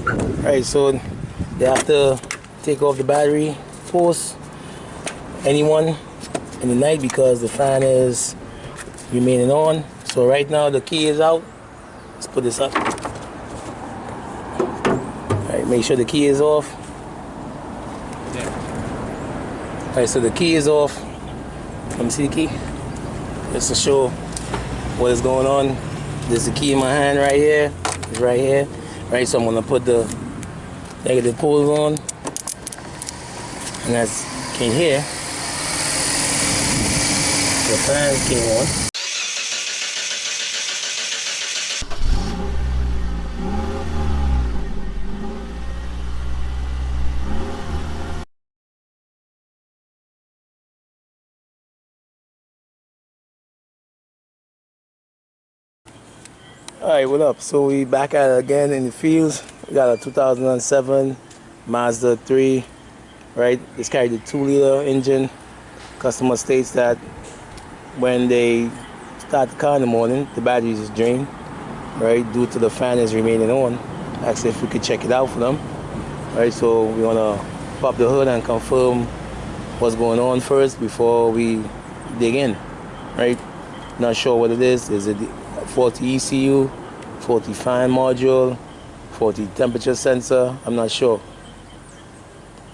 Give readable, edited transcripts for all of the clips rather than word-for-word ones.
Alright, so they have to take off the battery post anyone in the night because the fan is remaining on. So right now the key is out. Let's put this up. Alright, make sure the key is off. Alright, so the key is off. Let me see the key. Just to show what is going on. There's the key in my hand right here. It's right here. Right, so I'm gonna put the negative poles on. And as you can hear, the fan came on. Alright, what up? So we back at it again in the fields. We got a 2007 Mazda 3, right? This carried the 2-liter engine. Customer states that when they start the car in the morning, the battery is drained, right? Due to the fan is remaining on. Asked if we could check it out for them, right? So we wanna pop the hood and confirm what's going on first before we dig in, right? Not sure what it is. Is it faulty ECU, faulty fan module, faulty temperature sensor? I'm not sure.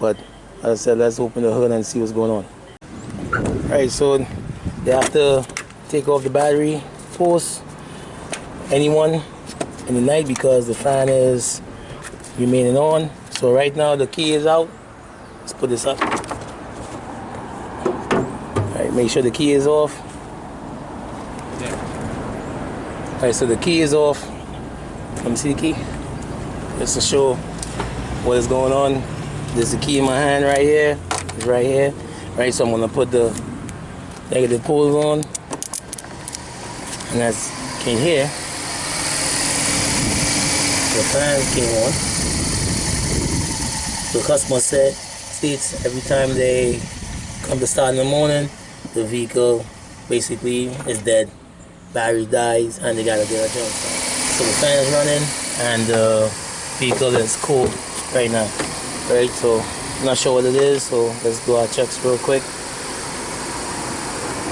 But as I said, let's open the hood and see what's going on. Alright, so they have to take off the battery post anyone in the night because the fan is remaining on. So right now the key is out. Let's put this up. Alright, make sure the key is off. Alright, so the key is off. Let me see the key. Just to show what is going on. There's the key in my hand right here. It's right here. Right, so I'm gonna put the negative poles on. And as you can hear, the fan came on. The customer states every time they come to start in the morning, the vehicle basically is dead. Battery dies and they gotta get a jump start. So the fan is running and the vehicle is cold right now. Right, so I'm not sure what it is, so let's do our checks real quick.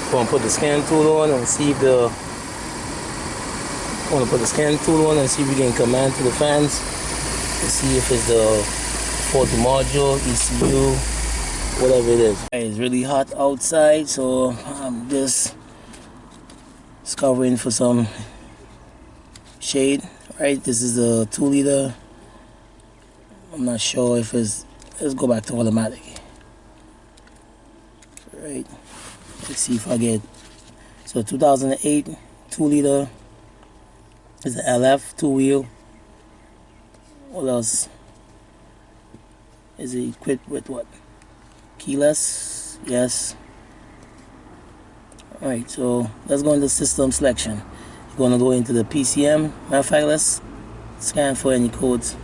I'm gonna put the scan tool on and see if we can command to the fans to see if it's the faulty module, ECU, whatever it is. It's really hot outside, so I'm just covering for some shade. Right, this is a 2-liter. I'm not sure if it's, let's go back to automatic. Right, let's see if I get, so 2008 2-liter is the LF 2-wheel. What else? Is it equipped with what? Keyless, yes. Alright, so let's go into system selection. You're gonna go into the PCM. Matter of fact, let's scan for any codes.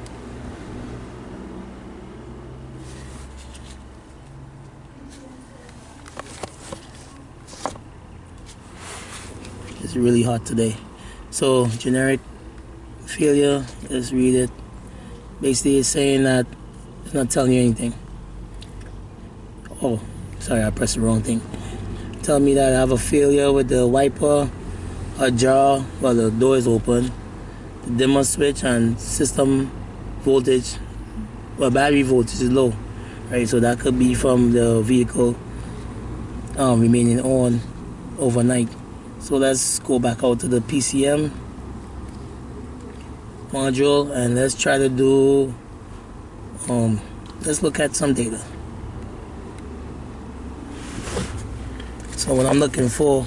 It's really hot today. So generic failure, let's read it. Basically it's saying that it's not telling you anything. Oh, sorry, I pressed the wrong thing. Tell me that I have a failure with the wiper, a jar while the door is open, the dimmer switch, and system voltage, well, battery voltage is low, right? So that could be from the vehicle remaining on overnight. So let's go back out to the PCM module and let's try to do, let's look at some data. So what I'm looking for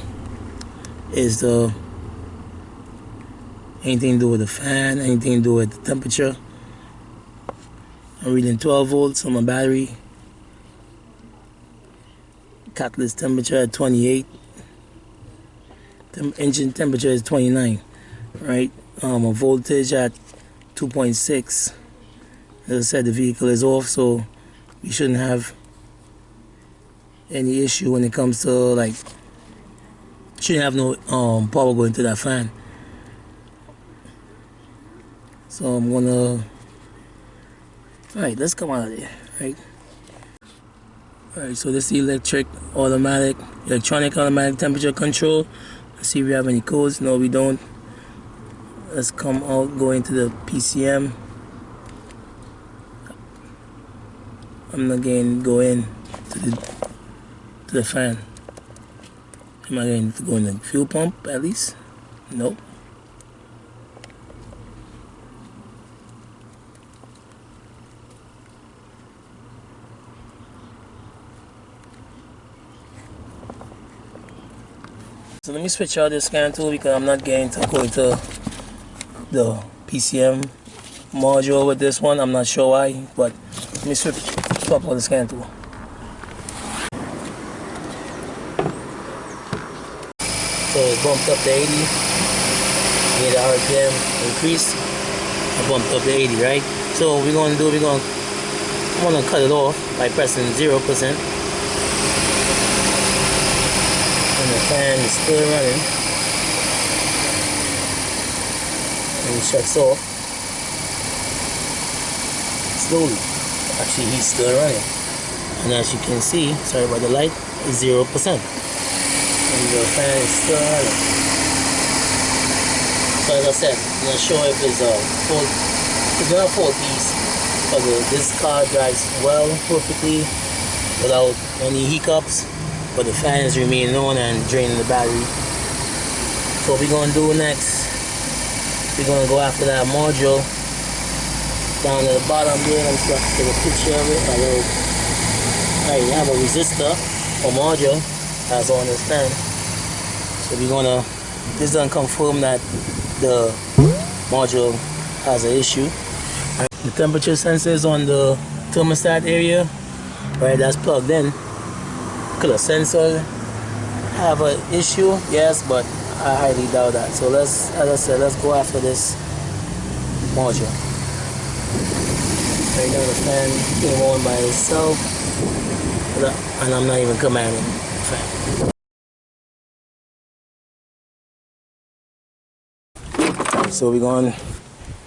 is anything to do with the fan, anything to do with the temperature. I'm reading 12 volts on my battery. Catalyst temperature at 28. Engine temperature is 29, right? A voltage at 2.6. As I said, the vehicle is off, so we shouldn't have any issue when it comes to, like, shouldn't have no power going to that fan. So I'm gonna Alright, let's come out of there, right? Alright, so this is the electronic automatic temperature control. Let's see if we have any codes. No, we don't. Let's come out, go into the PCM. I'm not going to go in to the fan. Am I going to go in the fuel pump at least? Nope. So let me switch out this scan tool because I'm not going to go into the PCM module with this one. I'm not sure why, but let me swap out the scan tool. So it bumped up to 80. Made the RPM increase. I bumped up to 80, right? So what we're going to do, I'm going to cut it off by pressing 0%. And the fan is still running. And it shuts off slowly. Actually, he's still running. And as you can see, sorry about the light, it's 0%. And the fan is still running. So as I said, I'm not sure if it's a fault. It's not a fault piece, but this car drives well, perfectly, without any hiccups. But the fan is remaining on and draining the battery. So what we're going to do next, we're going to go after that module down at the bottom there. I'm just going to take a picture of it. Alright, we have a resistor or module as on this stand. So we're going to, this doesn't confirm that the module has an issue. Right. The temperature sensor is on the thermostat area, right? That's plugged in. Could a sensor have an issue? Yes, but I highly doubt that. So let's, as I said, let's go after this module. Right now the fan came on by itself, and I'm not even commanding the fan. So we're going to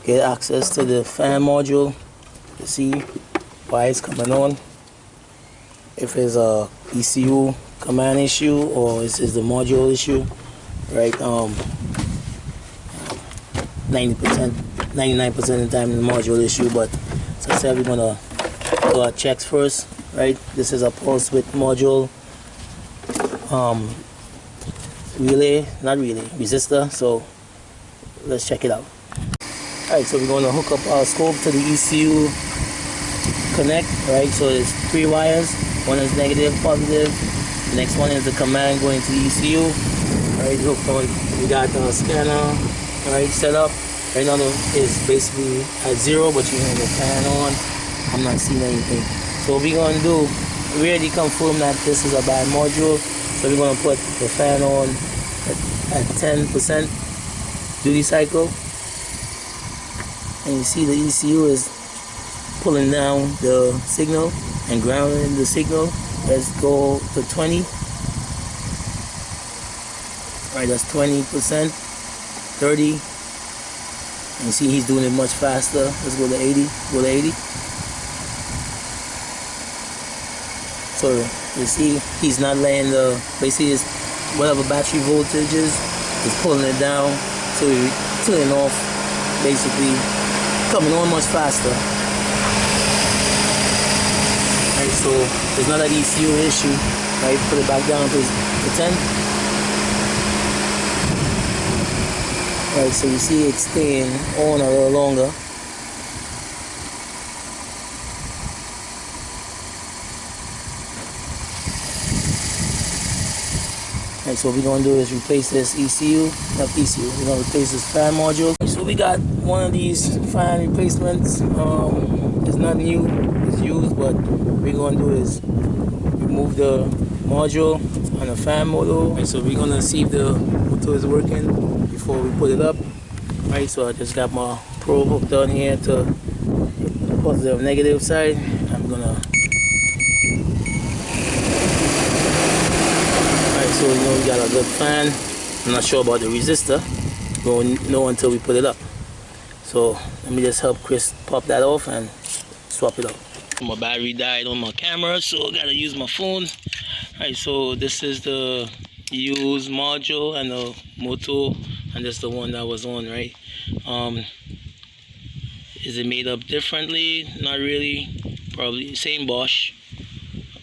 get access to the fan module to see why it's coming on. If it's a ECU command issue or is the module issue, right? 90%, 99% of the time the module issue, but as I said, we're gonna do our checks first, right? This is a pulse width module resistor, so let's check it out. Alright, so we're gonna hook up our scope to the ECU connect, right? So there's 3 wires. One is negative, positive. The next one is the command going to the ECU. Alright, hooked on. We got the scanner, alright, set up. Right now it's basically at 0, but you have the fan on. I'm not seeing anything. So what we're gonna do, we already confirmed that this is a bad module. So we're gonna put the fan on at 10% duty cycle. And you see the ECU is pulling down the signal and grounding the signal. Let's go to 20. Alright, that's 20%, 30. You see he's doing it much faster. Let's go to 80, go to 80. So you see he's not letting the, basically it's whatever battery voltage is, he's pulling it down. So he's turning off, basically coming on much faster. Right, so it's not an ECU issue. Right, put it back down to 10. Right, so you see it's staying on a little longer. Right, so what we're going to do is replace this ECU, not ECU, we're going to replace this fan module. So we got one of these fan replacements. It's not new, it's used, but what we're going to do is remove the module on the fan motor. Right, so we're going to see if the motor is working before we put it up. Right, so I just got my probe hooked on here to the positive negative side. I'm going to, so we know we got a good fan. I'm not sure about the resistor. We won't know until we put it up. So let me just help Chris pop that off and swap it out. My battery died on my camera, so I gotta use my phone. Alright, so this is the used module and the motor, and that's the one that was on, right? Is it made up differently? Not really. Probably same Bosch.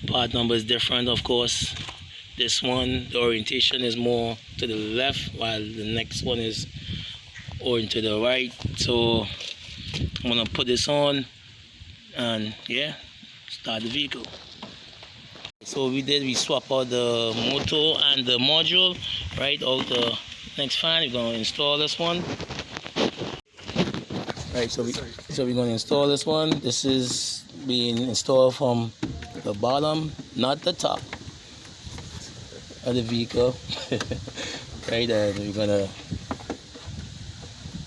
Part number is different, of course. This one, the orientation is more to the left, while the next one is oriented to the right. So I'm gonna put this on and yeah, start the vehicle. So we swap out the motor and the module, right? Out the next fan. We're gonna install this one. Right, so we're gonna install this one. This is being installed from the bottom, not the top of the vehicle. Right, and we're gonna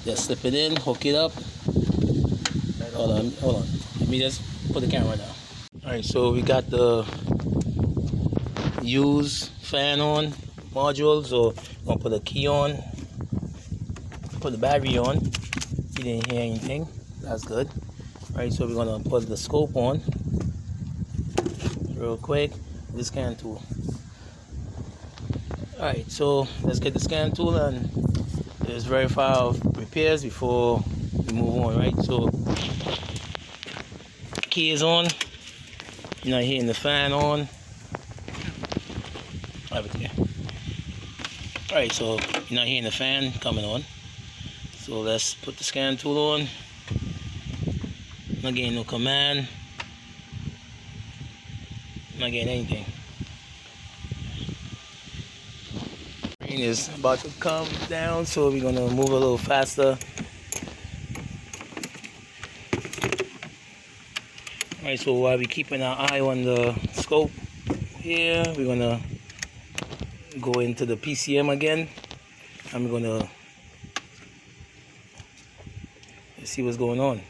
just slip it in, hook it up. Hold on. Let me just put the camera down. Alright, so we got the used fan on module, so I'm gonna put the key on, put the battery on. You didn't hear anything, that's good. Right, so we're gonna put the scope on real quick, the scan tool. Alright, so let's get the scan tool and just verify our repairs before we move on, right? So key is on, you're not hearing the fan on. Right there. Alright, so you're not hearing the fan coming on. So let's put the scan tool on. Not getting no command. Not getting anything. Rain is about to come down, so we're gonna move a little faster. Alright, so while we're keeping our eye on the scope here, we're gonna go into the PCM again. I'm gonna see what's going on.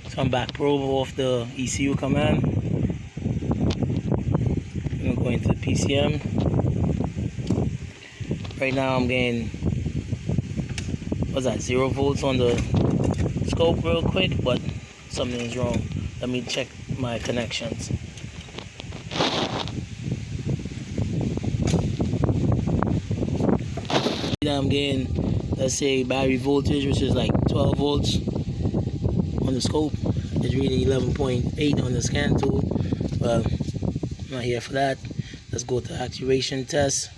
So I'm back probe off the ECU command. I'm gonna go into the PCM. Right now I'm getting, what's that, 0 volts on the scope real quick, but something is wrong. Let me check my connections. I'm getting, let's say, battery voltage, which is like 12 volts on the scope. It's really 11.8 on the scan tool. Well, I'm not here for that. Let's go to actuation test.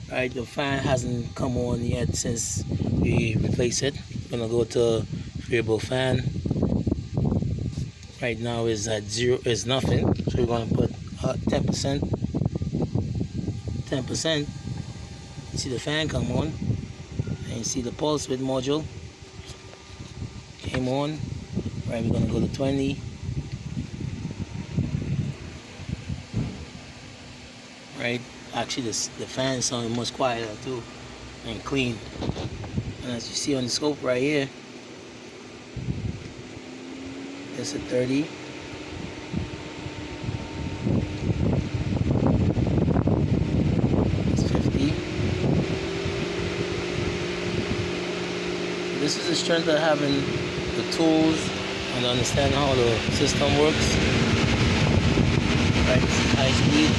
Alright, the fan hasn't come on yet since we replaced it. I'm gonna go to variable fan. Right now is at 0, is nothing. So we're gonna put 10%. 10%. You see the fan come on, and you see the pulse width module came on. Right, we're gonna go to 20. Right, actually the fan is sounding much quieter too and clean. And as you see on the scope right here, it's at 30. It's 50. This is the strength of having the tools and understanding how the system works. Right, this is high speed.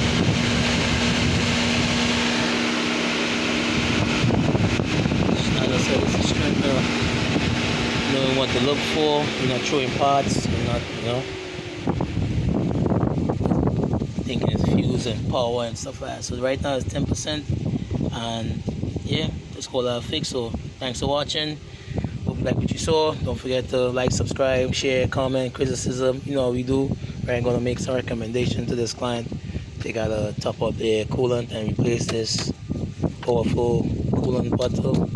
As I said, it's the strength of knowing what to look for. You're not throwing parts. You're not, thinking it's fuse and power and stuff like that. So right now it's 10%, and yeah, just call that a fix. So thanks for watching. Hope you like what you saw. Don't forget to like, subscribe, share, comment, criticism. You know how we do. We're gonna make some recommendation to this client. They gotta top up their coolant and replace this powerful coolant bottle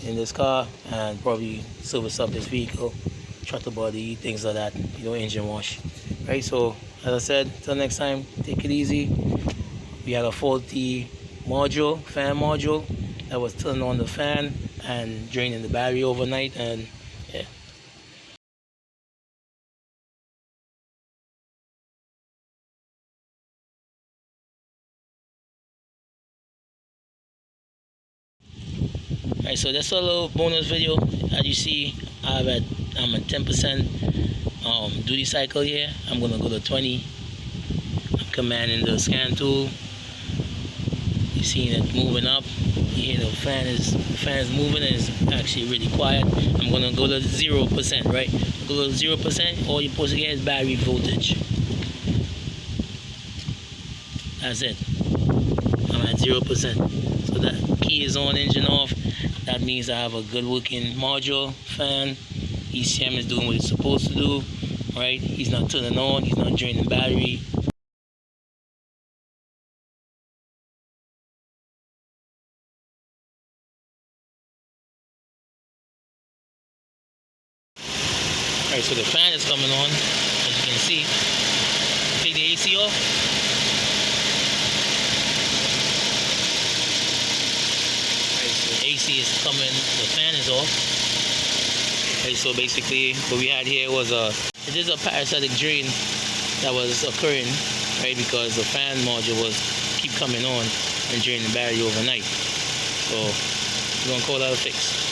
in this car, and probably service up this vehicle, throttle body, things like that, engine wash. Right, so as I said, till next time, take it easy. We had a faulty module, fan module, that was turning on the fan and draining the battery overnight, and yeah. Alright, so that's a little bonus video. As you see, I'm at 10% duty cycle here. I'm gonna go to 20. I'm commanding the scan tool. You're seeing it moving up. You hear the fan is moving, and it's actually really quiet. I'm gonna go to 0%, right? Go to 0%. All you're supposed to get is battery voltage. That's it. I'm at 0%. So that key is on, engine off. That means I have a good working module, fan. ECM is doing what it's supposed to do, right? He's not turning on, he's not draining battery. Alright, so the fan is coming on, as you can see. Take the AC off. Alright, so the AC is coming, the fan is off. Okay, so basically what we had here was it is a parasitic drain that was occurring, right, because the fan module was keep coming on and draining the battery overnight. So we're gonna call that a fix.